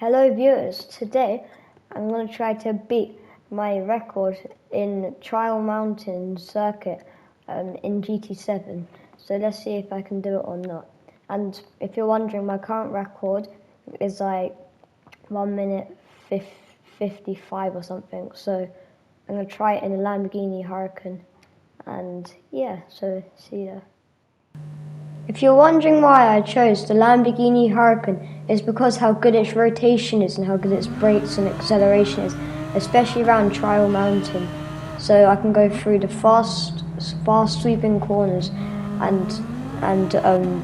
Hello viewers, today I'm going to try to beat my record in Trial Mountain circuit in GT7. So let's see if I can do it or not. And if you're wondering, my current record is like 1 minute 55 or something. So I'm going to try it in a Lamborghini Huracan. And yeah, so see you there. If you're wondering why I chose the Lamborghini Huracan, it's because how good its rotation is and how good its brakes and acceleration is, especially around Trial Mountain. So I can go through the fast sweeping corners and I don't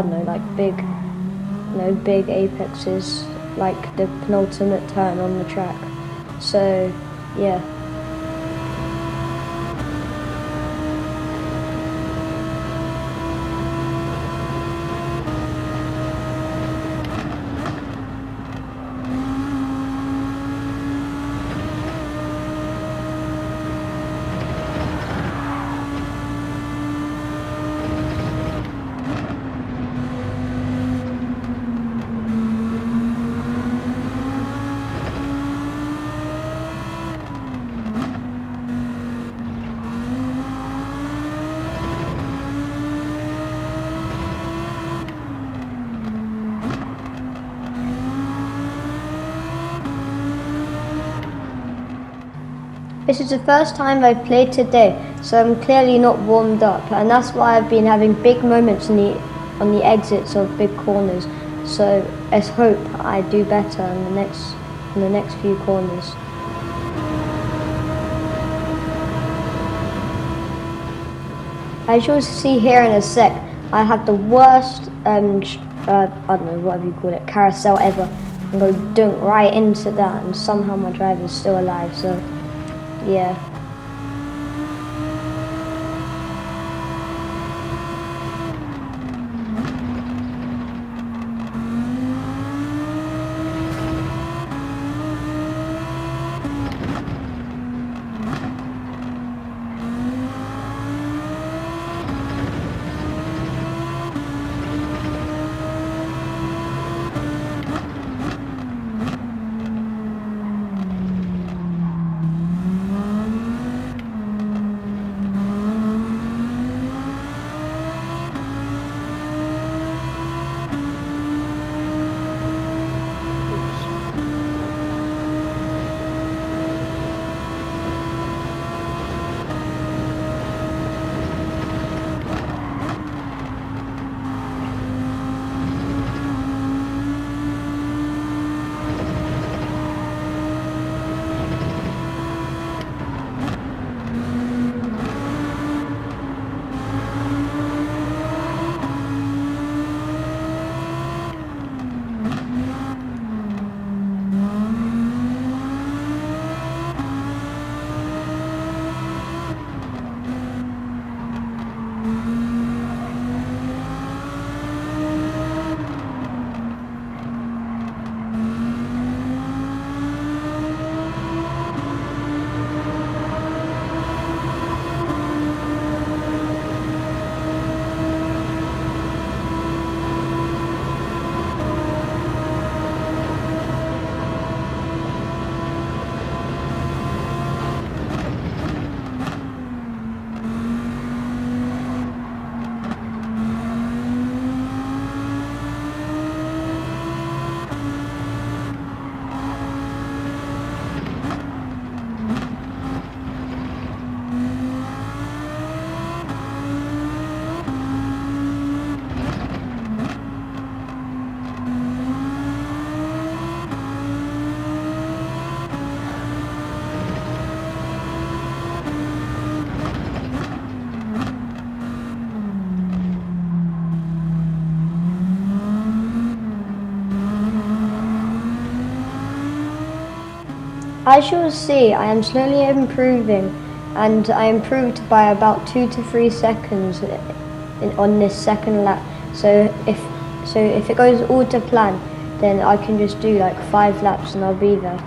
know, like big apexes, like the penultimate turn on the track. So yeah. This is the first time I've played today, so I'm clearly not warmed up, and that's why I've been having big moments on the exits of big corners. So let's hope I do better in the next few corners. As you'll see here in a sec, I have the worst I don't know, whatever you call it, carousel ever. I'm going to dunk right into that, and somehow my driver's still alive. So yeah. As you'll see, I am slowly improving, and I improved by about 2 to 3 seconds on this second lap. So if it goes all to plan, then I can just do like 5 laps and I'll be there.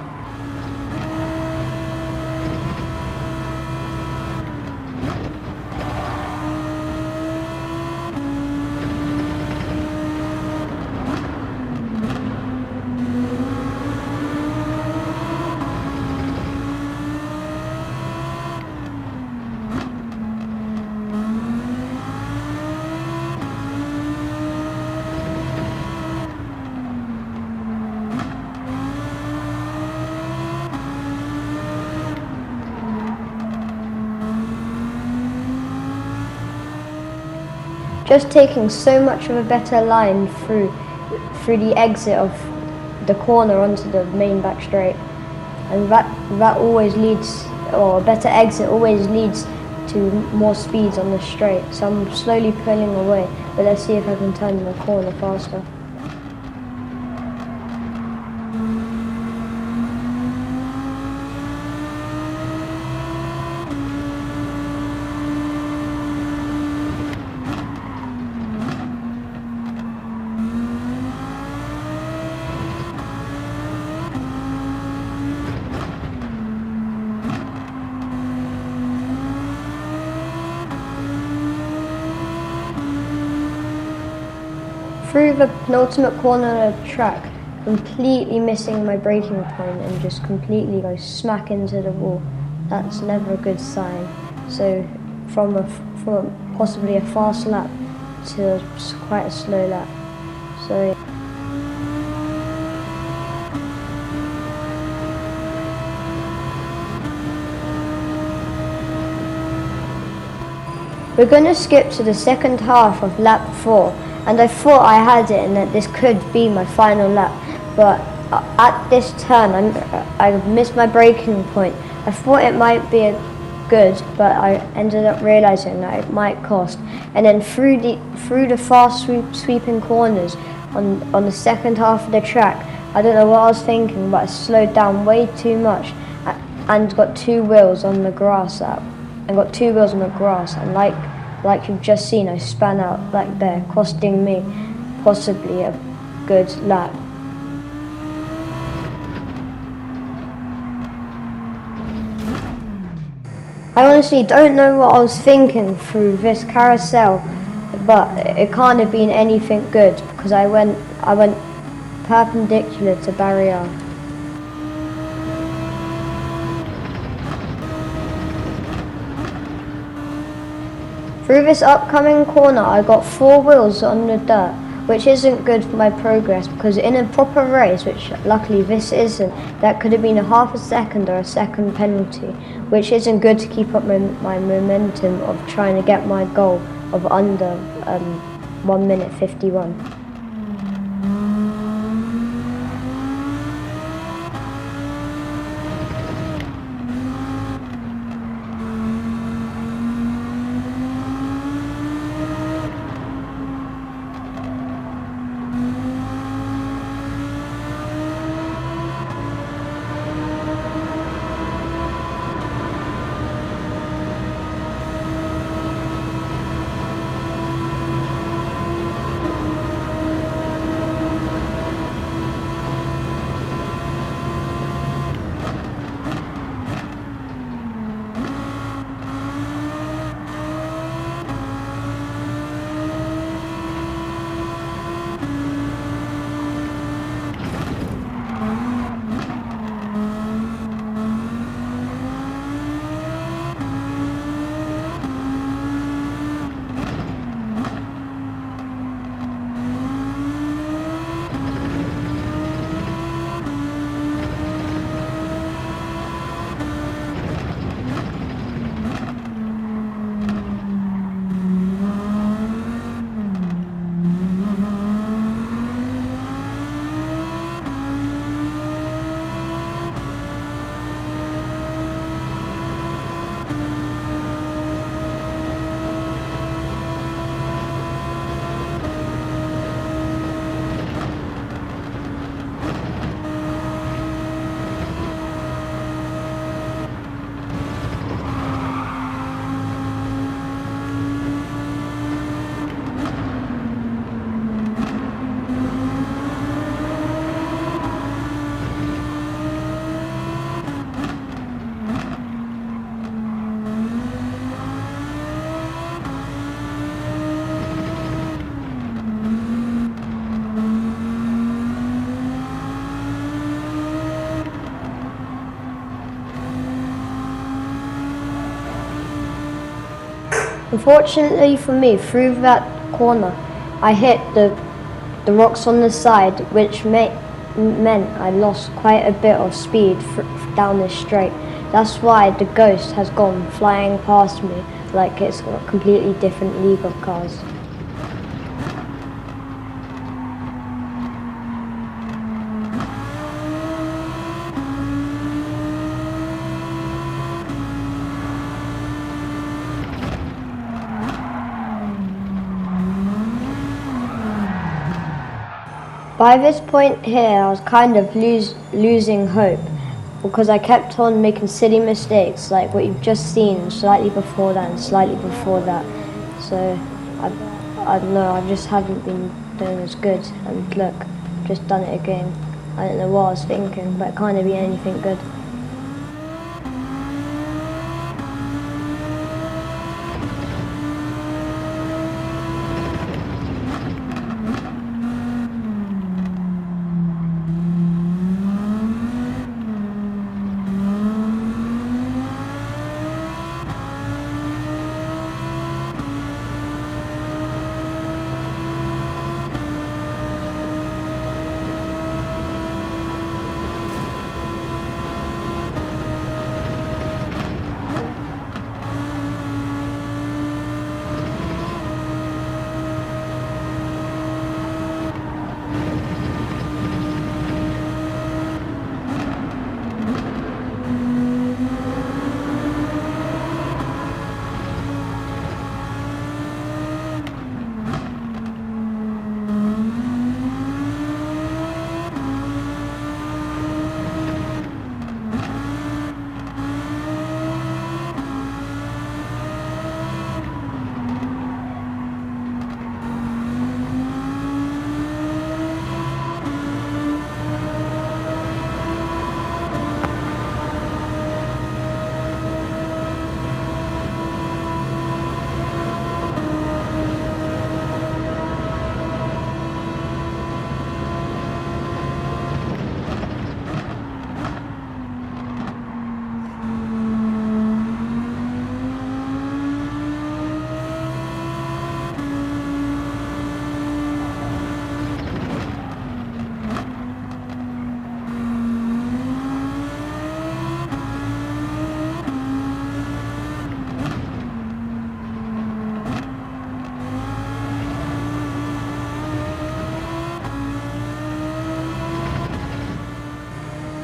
just taking so much of a better line through the exit of the corner onto the main back straight, and that always leads, or a better exit always leads to more speeds on the straight. So I'm slowly pulling away, but let's see if I can turn the corner faster. Through the penultimate corner of the track, completely missing my braking point and just completely go smack into the wall. That's never a good sign. So from possibly a fast lap to quite a slow lap. So we're going to skip to the second half of lap 4. And I thought I had it and that this could be my final lap, but at this turn I missed my braking point. I thought it might be good, but I ended up realizing that it might cost. And then through the fast sweeping corners on the second half of the track, I don't know what I was thinking, but I slowed down way too much and got 2 wheels on the grass and like you've just seen, I span out like there, costing me possibly a good lap. I honestly don't know what I was thinking through this carousel, but it can't have been anything good because I went perpendicular to barrier. Through this upcoming corner, I got 4 wheels on the dirt, which isn't good for my progress because in a proper race, which luckily this isn't, that could have been a half a second or a second penalty, which isn't good to keep up my momentum of trying to get my goal of under 1 minute 51. Unfortunately for me, through that corner, I hit the rocks on the side, which meant I lost quite a bit of speed down this straight. That's why the Ghost has gone flying past me like it's a completely different league of cars. By this point here, I was kind of losing hope because I kept on making silly mistakes like what you've just seen, slightly before that and slightly before that. So I don't know, I just haven't been doing as good. And look, I've just done it again. I don't know what I was thinking, but it can't have been anything good.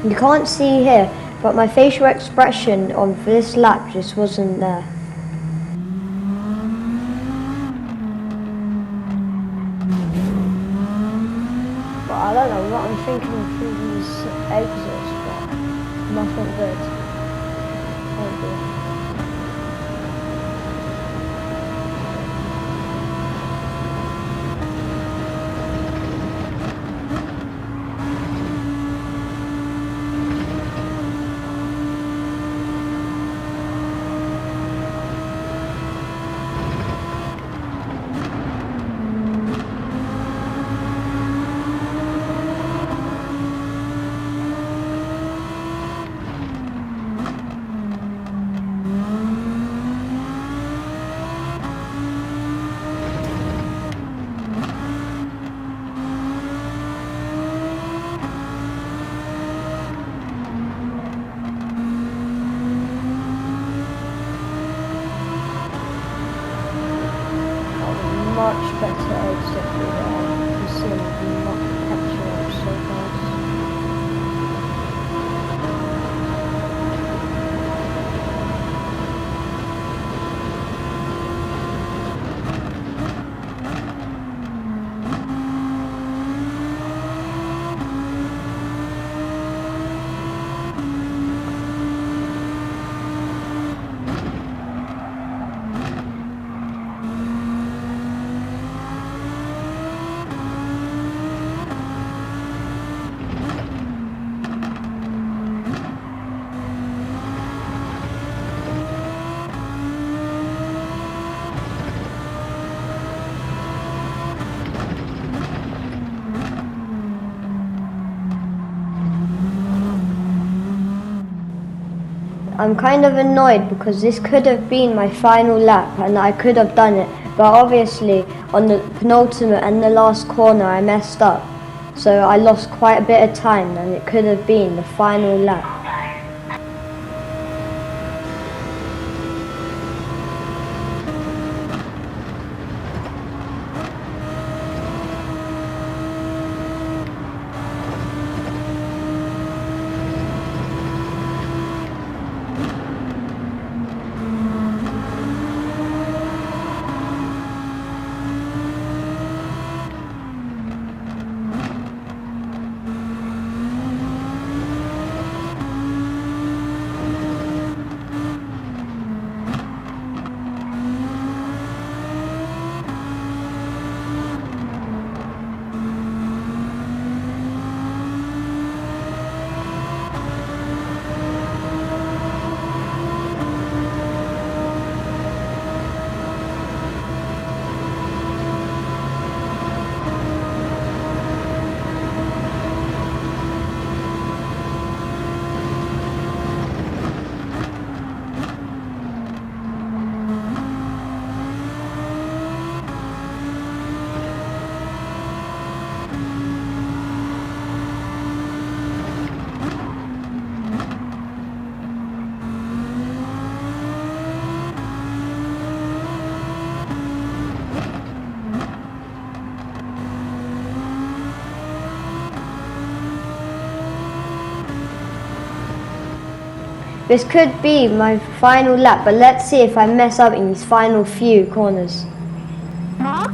You can't see here, but my facial expression on this lap just wasn't there. But I don't know what I'm thinking through these exits, but nothing good. Thank you. Much better exit through there. You see them not catching up so fast. I'm kind of annoyed because this could have been my final lap and I could have done it, but obviously on the penultimate and the last corner I messed up, so I lost quite a bit of time and it could have been the final lap. This could be my final lap, but let's see if I mess up in these final few corners. Huh?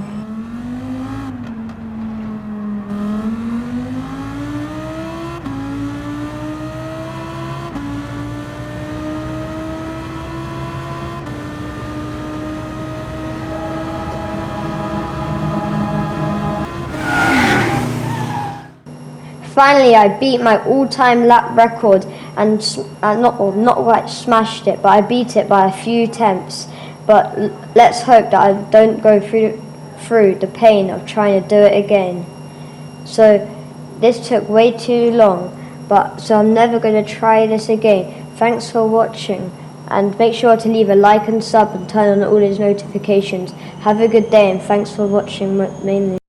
Finally, I beat my all-time lap record and not quite smashed it, but I beat it by a few tenths. But let's hope that I don't go through the pain of trying to do it again. So this took way too long, so I'm never going to try this again. Thanks for watching, and make sure to leave a like and sub and turn on all these notifications. Have a good day, and thanks for watching mainly.